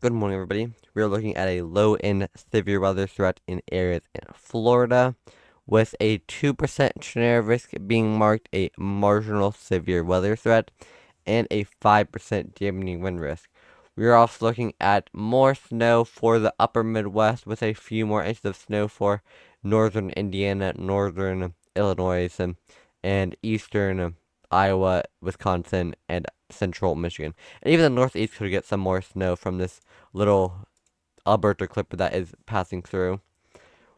Good morning, everybody. We are looking at a low-end severe weather threat in areas in Florida, with a 2% scenario risk being marked a marginal severe weather threat and a 5% damaging wind risk. We are also looking at more snow for the upper Midwest, with a few more inches of snow for northern Indiana, northern Illinois, and eastern Iowa, Wisconsin, and central Michigan. And even the Northeast could get some more snow from this little Alberta clipper that is passing through.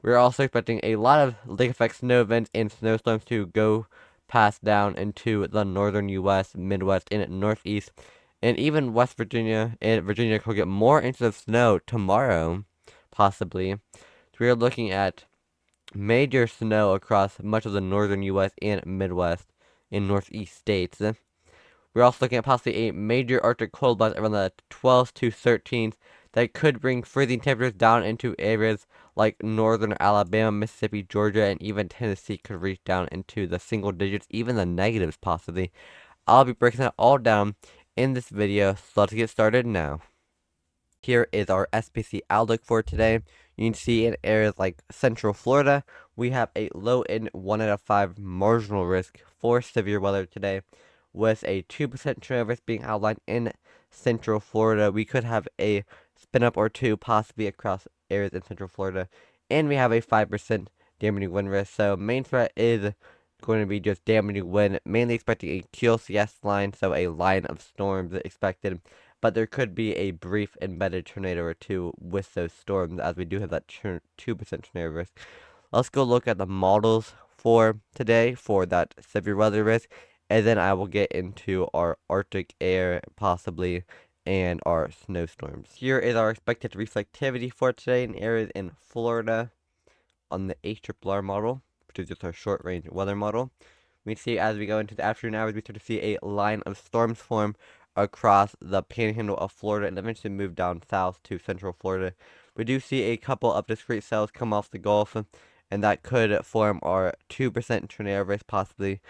We're also expecting a lot of lake effect snow events and snowstorms to go pass down into the northern U.S., Midwest, and Northeast, and even West Virginia. And Virginia could get more inches of snow tomorrow, possibly. So we are looking at major snow across much of the northern U.S. and Midwest and Northeast states. We're also looking at possibly a major Arctic cold blast around the 12th to 13th that could bring freezing temperatures down into areas like northern Alabama, Mississippi, Georgia, and even Tennessee could reach down into the single digits, even the negatives possibly. I'll be breaking that all down in this video, so let's get started now. Here is our SPC Outlook for today. You can see in areas like Central Florida, we have a low in 1 out of 5 marginal risk for severe weather today, with a 2% chance of risk being outlined in Central Florida. We could have a spin up or two possibly across areas in Central Florida, and we have a 5% damaging wind risk. So main threat is going to be just damaging wind, mainly expecting a QLCS line, so a line of storms expected, but there could be a brief embedded tornado or two with those storms, as we do have that 2% tornado risk. Let's go look at the models for today for that severe weather risk, and then I will get into our Arctic air possibly and our snowstorms. Here is our expected reflectivity for today in areas in Florida on the HRRR model, which is just our short range weather model. We see as we go into the afternoon hours, we start to see a line of storms form across the panhandle of Florida and eventually move down south to central Florida. We do see a couple of discrete cells come off the Gulf, and that could form our 2% tornado risk possibly.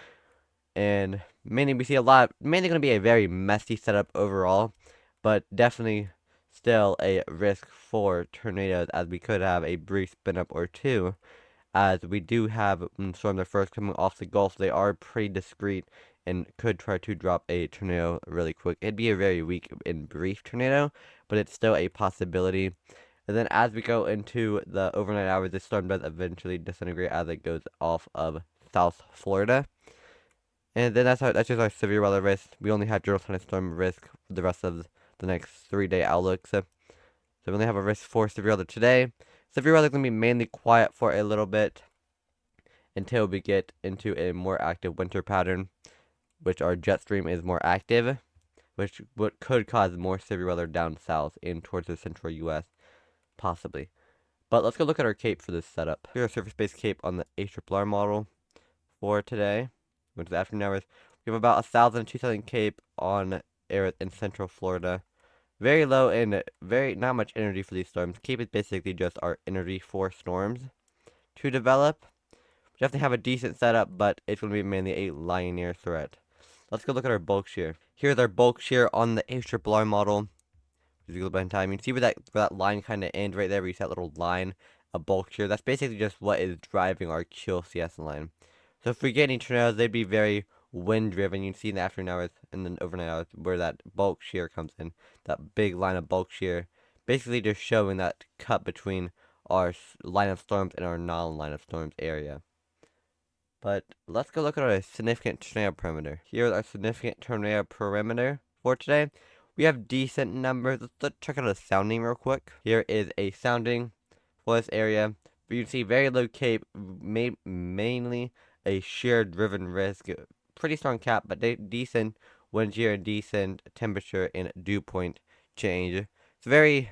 And mainly we see a lot, mainly going to be a very messy setup overall, but definitely still a risk for tornadoes, as we could have a brief spin up or two, as we do have storms are first coming off the Gulf. They are pretty discreet and could try to drop a tornado really quick. It'd be a very weak and brief tornado, but it's still a possibility. And then as we go into the overnight hours, this storm does eventually disintegrate as it goes off of South Florida. And then that's just our severe weather risk. We only have general thunderstorm risk for the rest of the next 3-day outlook. So we only have a risk for severe weather today. Severe weather is going to be mainly quiet for a little bit until we get into a more active winter pattern, which our jet stream is more active, which could cause more severe weather down south and towards the central U.S. possibly. But let's go look at our cape for this setup. Here's our surface-based cape on the HRRR model for today, which is the afternoon hours. We have about 1,000 to 2,000 cape on areas in central Florida. Very low and not much energy for these storms. Cape is basically just our energy for storms to develop. We definitely have a decent setup, but it's going to be mainly a linear threat. Let's go look at our bulk shear. Here's our bulk shear on the HRRR model. Just a little bit in time. You can see where that line kind of ends right there, where you see that little line of bulk shear. That's basically just what is driving our QLCS line. So if we get any tornadoes, they'd be very wind driven. You can see in the afternoon hours and then overnight hours where that bulk shear comes in. That big line of bulk shear. Basically just showing that cut between our line of storms and our non-line of storms area. But let's go look at our significant tornado perimeter. Here's our significant tornado perimeter for today. We have decent numbers. Let's check out a sounding real quick. Here is a sounding for this area. You can see very low cape, mainly a shear driven risk. Pretty strong cap, but decent wind shear and decent temperature and dew point change. It's very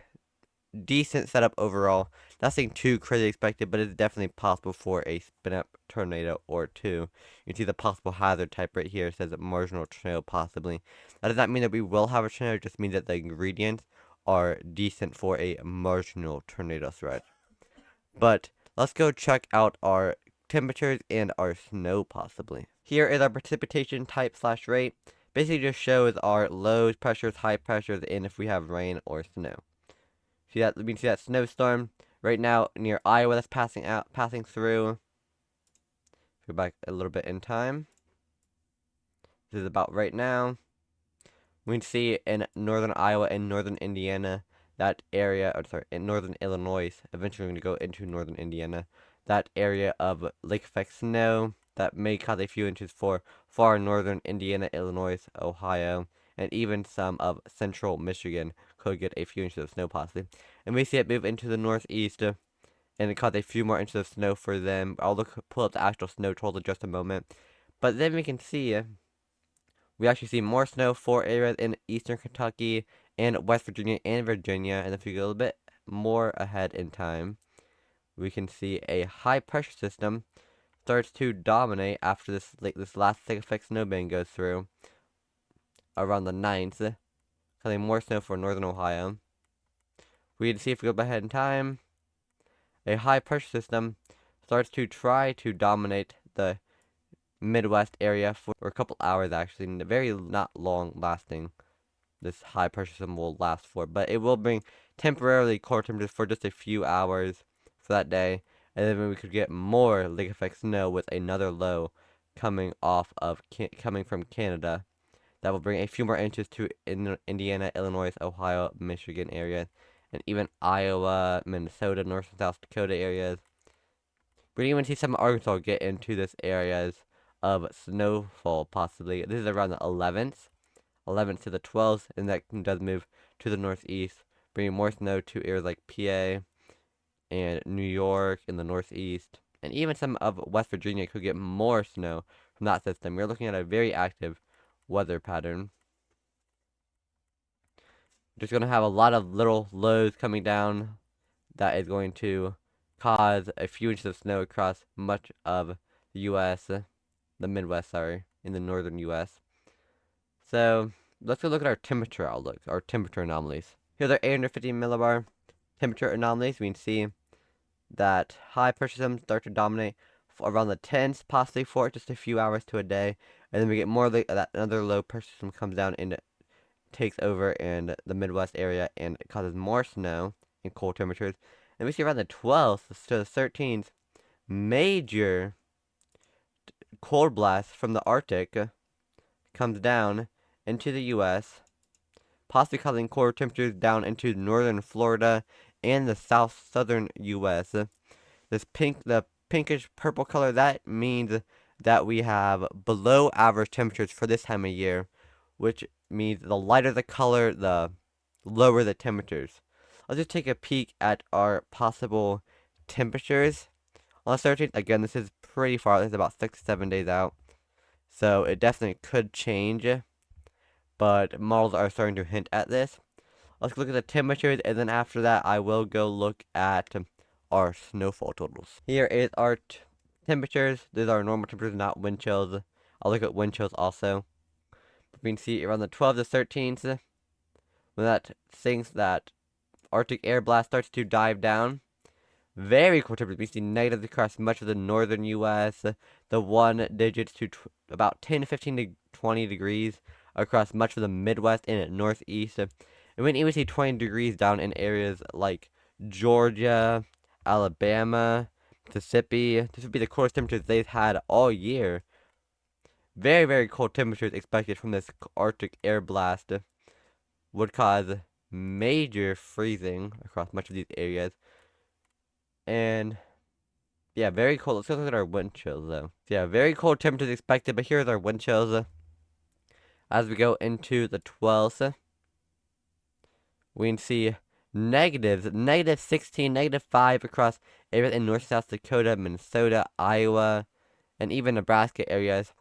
decent setup overall. Nothing too crazy expected, but it's definitely possible for a spin up tornado or two. You can see the possible hazard type right here. It says marginal tornado possibly. That does not mean that we will have a tornado, it just means that the ingredients are decent for a marginal tornado threat. But let's go check out our temperatures and our snow possibly. Here is our precipitation type / rate. Basically just shows our lows, pressures, high pressures, and if we have rain or snow. See that? We can see that snowstorm right now near Iowa that's passing through. Go back a little bit in time. This is about right now. We can see in northern Iowa and northern Indiana, that area, or sorry, in northern Illinois, eventually we're going to go into northern Indiana, that area of lake effect snow that may cause a few inches for far northern Indiana, Illinois, Ohio, and even some of central Michigan could get a few inches of snow possibly. And we see it move into the northeast, and it cause a few more inches of snow for them. I'll pull up the actual snow totals in just a moment. But then we can see we actually see more snow for areas in eastern Kentucky and West Virginia and Virginia. And if we go a little bit more ahead in time, we can see a high pressure system starts to dominate after this last thick effect snow band goes through around the 9th, causing more snow for northern Ohio. We can see if we go ahead in time, a high pressure system starts to try to dominate the Midwest area for a couple hours actually, and very not long lasting. This high pressure system will last for, but it will bring temporarily cold temperatures for just a few hours for that day, and then we could get more lake effect snow with another low coming from Canada. That will bring a few more inches to Indiana, Illinois, Ohio, Michigan areas, and even Iowa, Minnesota, North and South Dakota areas. We're even see some Arkansas get into this areas of snowfall possibly. This is around the 11th to the 12th, and that does move to the northeast, bringing more snow to areas like PA and New York in the northeast. And even some of West Virginia could get more snow from that system. We're looking at a very active weather pattern. Just going to have a lot of little lows coming down that is going to cause a few inches of snow across much of the U.S., the Midwest, sorry, in the northern U.S. So, let's go look at our temperature outlook, our temperature anomalies. Here's our 850 millibar temperature anomalies. We can see that high pressure systems start to dominate around the 10s, possibly for just a few hours to a day, and then we get more that another low pressure system comes down and takes over in the Midwest area and it causes more snow and cold temperatures. And we see around the 12th to the 13th, major cold blast from the Arctic comes down into the U.S., possibly causing colder temperatures down into northern Florida and the southern U.S. The pinkish purple color, that means that we have below average temperatures for this time of year, which means the lighter the color, the lower the temperatures. Let's just take a peek at our possible temperatures. On the 13th, again, this is pretty far. This is about 6 to 7 days out. So it definitely could change, but models are starting to hint at this. Let's look at the temperatures, and then after that, I will go look at our snowfall totals. Here is our temperatures. These are normal temperatures, not wind chills. I'll look at wind chills also. We can see around the 12th to 13th, when that Arctic air blast starts to dive down. Very cold temperatures. We see negatives across much of the northern U.S. The 1 digits to about 10 to 15 to 20 degrees across much of the Midwest and Northeast. And we can even see 20 degrees down in areas like Georgia, Alabama, Mississippi. This would be the coldest temperatures they've had all year. Very, very cold temperatures expected from this Arctic air blast would cause major freezing across much of these areas. And yeah, very cold. Let's look at our wind chills though. So yeah, very cold temperatures expected, but here's our wind chills. As we go into the 12th, we can see negatives, -16, -5 across areas in North South Dakota, Minnesota, Iowa, and even Nebraska areas.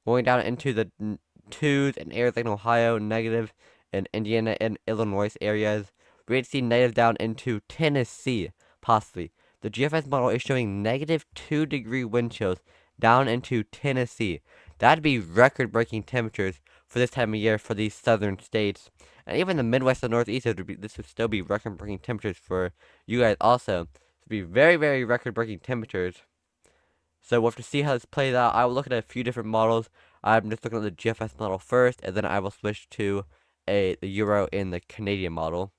Going down into the 2s in areas like Ohio, negative in Indiana and Illinois areas. We can see negatives down into Tennessee, possibly. The GFS model is showing -2-degree wind chills down into Tennessee. That'd be record-breaking temperatures for this time of year for these southern states. And even the Midwest and Northeast, this would still be record-breaking temperatures for you guys also. It would be very, very record-breaking temperatures. So we'll have to see how this plays out. I will look at a few different models. I'm just looking at the GFS model first, and then I will switch to the Euro and the Canadian model.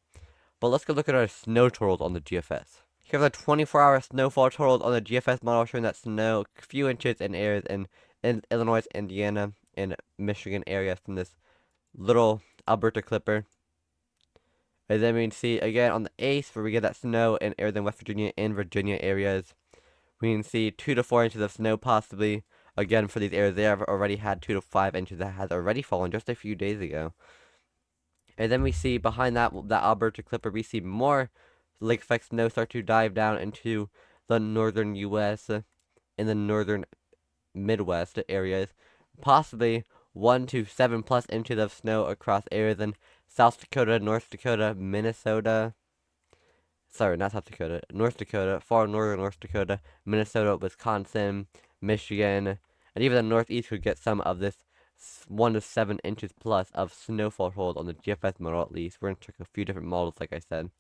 But let's go look at our snow totals on the GFS. Here's the 24-hour snowfall totals on the GFS model, showing that snow a few inches in areas in Illinois, Indiana, and Michigan areas from this little Alberta clipper. And then we can see again on the 8th where we get that snow in areas in West Virginia and Virginia areas. We can see 2 to 4 inches of snow possibly. Again, for these areas, they have already had 2 to 5 inches that has already fallen just a few days ago. And then we see behind that Alberta clipper, we see more lake effect snow start to dive down into the northern U.S. In the northern Midwest areas, possibly 1 to 7 plus inches of snow across areas in South Dakota, North Dakota, Minnesota. Sorry, not South Dakota, North Dakota, far northern North Dakota, Minnesota, Wisconsin, Michigan, and even the Northeast could get some of this 1 to 7 inches plus of snowfall hold on the GFS model at least. We're going to check a few different models, like I said.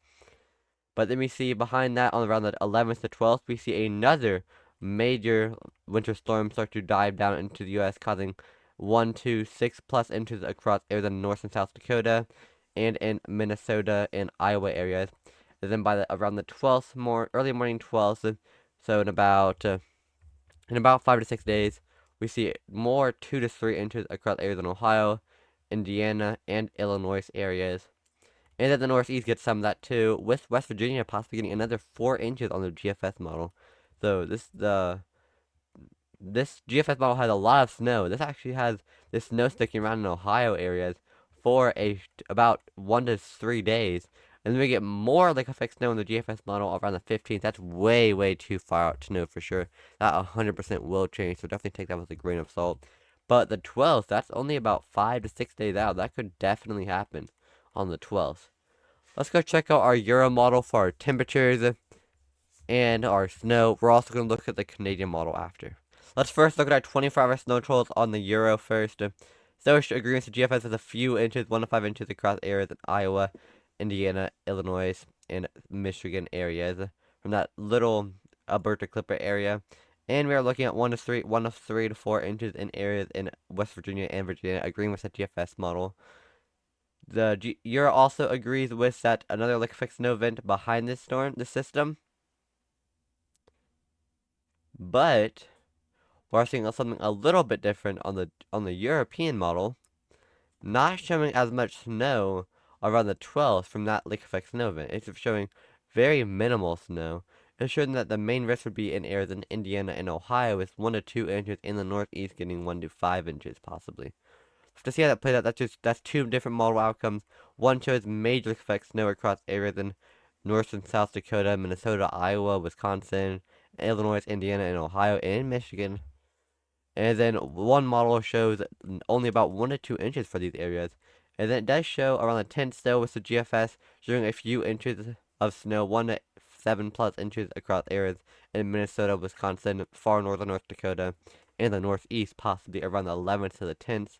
But then we see behind that, on around the 11th to 12th, we see another major winter storm start to dive down into the U.S., causing 1 to 6 plus inches across areas in North and South Dakota, and in Minnesota and Iowa areas. And then by around the 12th, early morning 12th, so in about 5 to 6 days, we see more 2 to 3 inches across areas in Ohio, Indiana, and Illinois areas. And then the Northeast gets some of that too, with West Virginia possibly getting another 4 inches on the GFS model. So this GFS model has a lot of snow. This actually has this snow sticking around in Ohio areas for about 1 to 3 days. And then we get more lake effect snow in the GFS model around the 15th. That's way, way too far out to know for sure. That 100% will change, so definitely take that with a grain of salt. But the 12th, that's only about 5 to 6 days out. That could definitely happen on the 12th. Let's go check out our Euro model for our temperatures and our snow. We're also going to look at the Canadian model after. Let's first look at our 24-hour snow totals on the Euro first. So agree with the GFS is a few inches, 1 to 5 inches across areas in Iowa, Indiana, Illinois, and Michigan areas from that little Alberta clipper area. And we are looking at 1 to 3 to 4 inches in areas in West Virginia and Virginia, agreeing with the GFS model. The Euro also agrees with that another lake effect snow event behind this system. But we're seeing something a little bit different on the European model, not showing as much snow around the 12th from that lake effect snow event. It's showing very minimal snow. It's showing that the main risk would be in areas in Indiana and Ohio, with 1 to 2 inches, in the Northeast getting 1 to 5 inches possibly. To see how that plays out, that's 2 different model outcomes. One shows major effect snow across areas in North and South Dakota, Minnesota, Iowa, Wisconsin, Illinois, Indiana, and Ohio, and Michigan. And then one model shows only about 1 to 2 inches for these areas. And then it does show around the 10th snow with the GFS, showing a few inches of snow, 1 to 7 plus inches across areas in Minnesota, Wisconsin, far northern North Dakota, and the Northeast, possibly around the 11th to the 10th.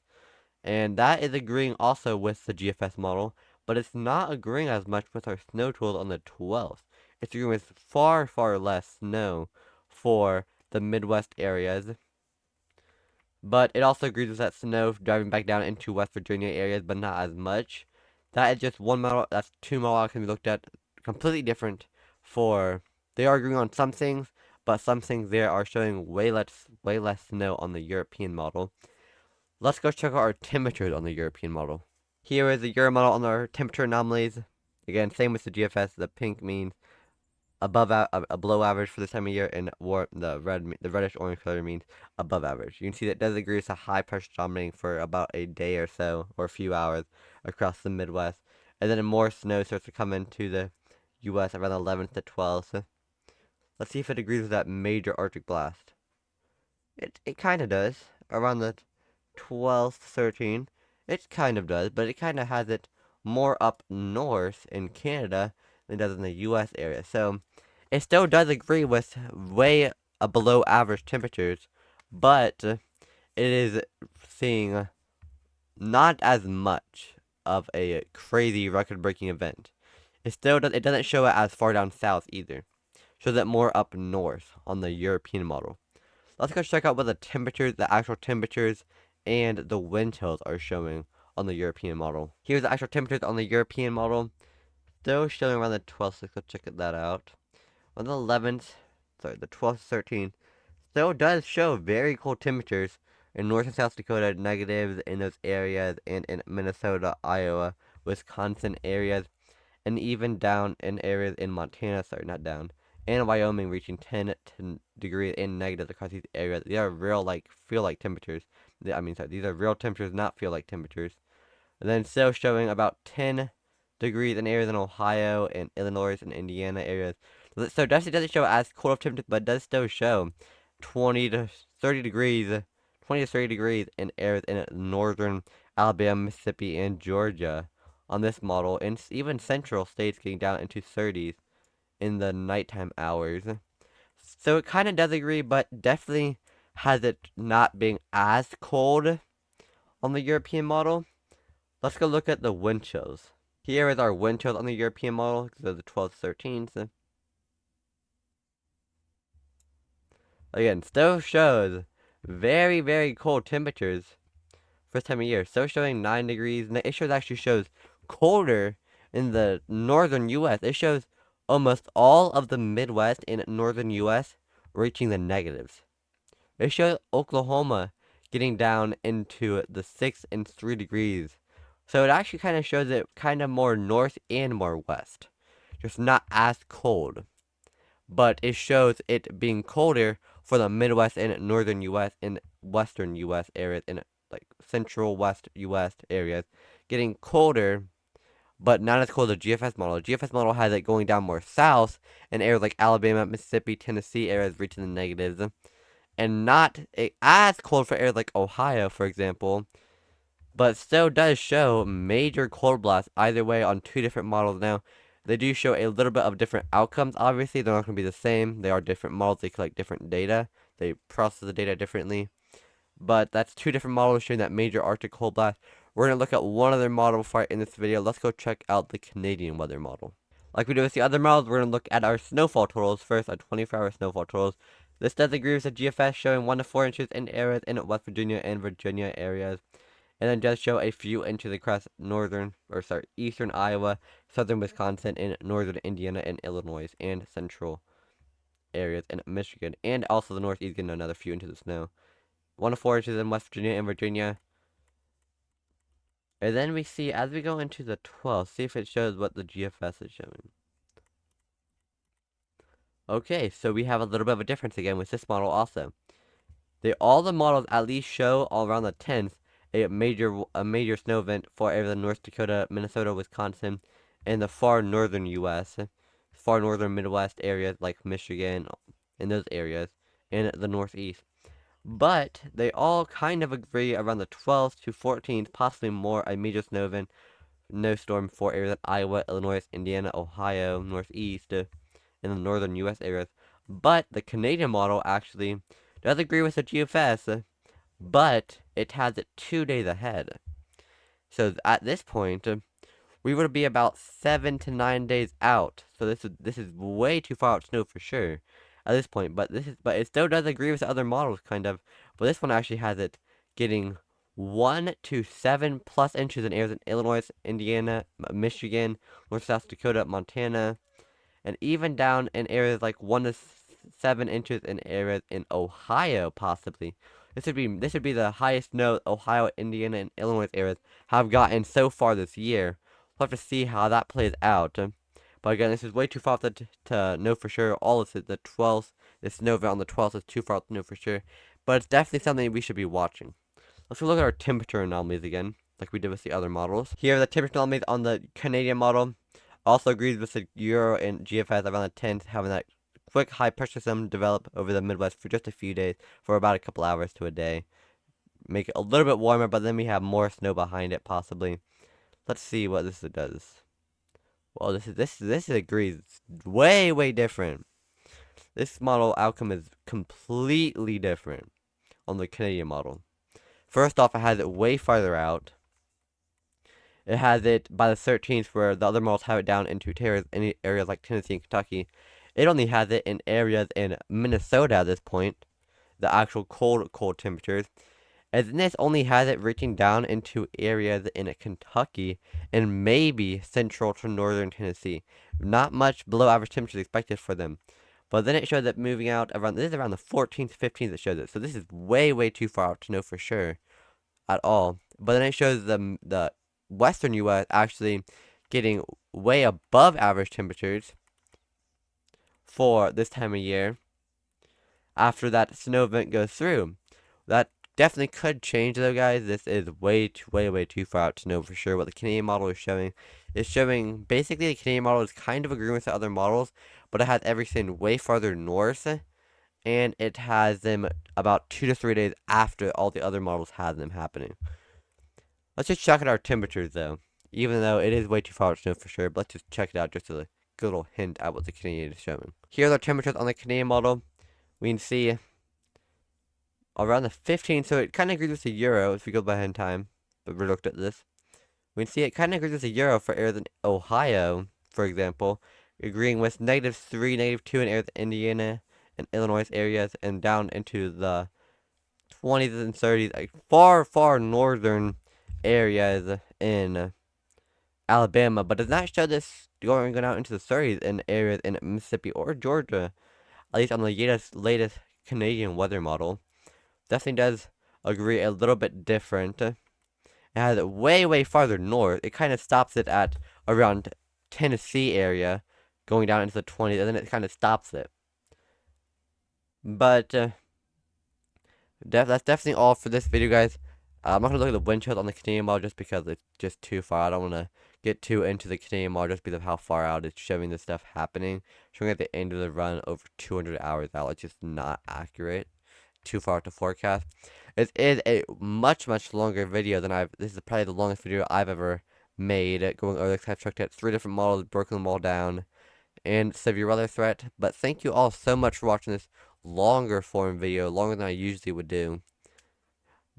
And that is agreeing also with the GFS model, but it's not agreeing as much with our snow tools on the 12th. It's agreeing with far, far less snow for the Midwest areas. But it also agrees with that snow driving back down into West Virginia areas, but not as much. That is just one model. That's 2 models can be looked at completely different for. They are agreeing on some things, but some things there are showing way less snow on the European model. Let's go check out our temperatures on the European model. Here is the Euro model on our temperature anomalies. Again, same with the GFS. The pink means below average for this time of year, and the reddish orange color means above average. You can see that it does agree with a high pressure dominating for about a day or so, or a few hours, across the Midwest. And then more snow starts to come into the U.S. around the 11th to 12th. Let's see if it agrees with that major Arctic blast. It kind of does. Around the 12th, 13th. It kind of does, but it kind of has it more up north in Canada than it does in the U.S. area. So it still does agree with way below average temperatures, but it is seeing not as much of a crazy record-breaking event. It doesn't show it as far down south either. It shows it more up north on the European model. Let's go check out what the actual temperatures and the wind chills are showing on the European model. Here's the actual temperatures on the European model. still showing around the 12th, so let's go check that out. On the 11th, sorry, the 12th, 13th, still does show very cold temperatures in North and South Dakota, negatives in those areas, and in Minnesota, Iowa, Wisconsin areas, and even down in areas in Montana, sorry, not down, and Wyoming reaching 10 degrees and negatives across these areas. These are real, feel like temperatures. These are real temperatures, not feel like temperatures. And then still showing about 10 degrees in areas in Ohio and Illinois and Indiana areas. So definitely doesn't show as cold of temperatures, but does still show 20 to 30 degrees, 20 to 30 degrees in areas in northern Alabama, Mississippi, and Georgia on this model, and even central states getting down into 30s in the nighttime hours. So it kind of does agree, but definitely has it not being as cold on the European model. Let's go look at the wind chills. Here is our wind chills on the European model, because they're the 12th, 13th. Again, still shows very, very cold temperatures first time of year. Still showing 9 degrees, and it actually shows colder in the northern U.S. It shows almost all of the Midwest and northern U.S. reaching the negatives. It shows Oklahoma getting down into the 6 and 3 degrees. So it actually kind of shows it kind of more north and more west. Just not as cold. But it shows it being colder for the Midwest and northern U.S. and western U.S. areas and central west U.S. areas getting colder, but not as cold as the GFS model. The GFS model has it going down more south in areas like Alabama, Mississippi, Tennessee areas reaching the negatives, and not as cold for areas like Ohio, for example, but still does show major cold blasts either way on two different models. Now, they do show a little bit of different outcomes. Obviously, they're not going to be the same. They are different models. They collect different data. They process the data differently. But that's two different models showing that major Arctic cold blast. We're going to look at one other model before I end this video. Let's go check out the Canadian weather model. Like we do with the other models, we're going to look at our snowfall totals first, our 24-hour snowfall totals. This does agree with the GFS showing 1 to 4 inches in areas in West Virginia and Virginia areas. And then does show a few inches across eastern Iowa, southern Wisconsin, and northern Indiana and Illinois, and central areas in Michigan, and also the northeast getting another few inches of snow. 1 to 4 inches in West Virginia and Virginia. And then we see, as we go into the 12th, see if it shows what the GFS is showing. Okay, so we have a little bit of a difference again with this model also. All the models at least show all around the 10th a major snow event for areas in North Dakota, Minnesota, Wisconsin, and the far northern U.S., far northern Midwest areas like Michigan, in those areas, and the Northeast. But they all kind of agree around the 12th to 14th, possibly more, a major snow event, snowstorm for areas like Iowa, Illinois, Indiana, Ohio, Northeast, in the northern U.S. areas. But the Canadian model actually does agree with the GFS, but it has it 2 days ahead. So at this point, we would be about 7 to 9 days out. So this is way too far out snow for sure at this point. But it still does agree with the other models kind of. But this one actually has it getting 1 to 7 plus inches in areas in Illinois, Indiana, Michigan, North South Dakota, Montana, and even down in areas like 1 to 7 inches in areas in Ohio possibly. This would be the highest snow Ohio, Indiana, and Illinois areas have gotten so far this year. We'll have to see how that plays out. But again, this is way too far to know for sure. All of it, the 12th, the snow event on the 12th is too far to know for sure. But it's definitely something we should be watching. Let's look at our temperature anomalies again, like we did with the other models. Here are the temperature anomalies on the Canadian model. Also agrees with the Euro and GFS around the 10th, having that quick high pressure system develop over the Midwest for just a few days, for about a couple hours to a day. Make it a little bit warmer, but then we have more snow behind it possibly. Let's see what this does. Well, this agrees. It's way different. This model outcome is completely different on the Canadian model. First off, it has it way farther out. It has it by the 13th, where the other models have it down into areas like Tennessee and Kentucky. It only has it in areas in Minnesota at this point, the actual cold temperatures. And then this only has it reaching down into areas in Kentucky and maybe central to northern Tennessee. Not much below average temperatures expected for them. But then it showed that moving out around, this is around the 14th, 15th it shows it. So this is way, way too far out to know for sure at all. But then it shows the western U.S. actually getting way above average temperatures for this time of year after that snow event goes through. That definitely could change though, guys. This is way, way too far out to know for sure what the Canadian model is showing. It's showing basically the Canadian model is kind of agreeing with the other models, but it has everything way farther north, and it has them about 2 to 3 days after all the other models had them happening. Let's just check out our temperatures though, even though it is way too far out to know for sure. But let's just check it out just a good little hint at what the Canadian is showing. Here are the temperatures on the Canadian model. We can see around the 15th, so it kind of agrees with the Euro if we go back in time. But we looked at this. We can see it kind of agrees with the Euro for areas in Ohio, for example, agreeing with -3, -2 in areas in Indiana and Illinois areas, and down into the 20s and 30s, like far northern areas in Alabama, but does not show this going out into the 30s in areas in Mississippi or Georgia, at least on the latest Canadian weather model. Definitely does agree a little bit different. It has it way farther north. It kind of stops it at around Tennessee area, going down into the 20s, and then it kind of stops it. But that's definitely all for this video, guys. I'm not going to look at the wind chills on the Canadian model just because it's just too far. I don't want to get too into the Canadian model just because of how far out it's showing this stuff happening. Showing at the end of the run over 200 hours out. It's just not accurate. Too far to forecast. It is a much longer video than this is probably the longest video I've ever made. Going over this, I've checked out 3 different models, broken them all down, and severe weather threat. But thank you all so much for watching this longer form video, longer than I usually would do.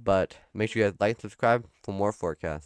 But make sure you guys like and subscribe for more forecasts.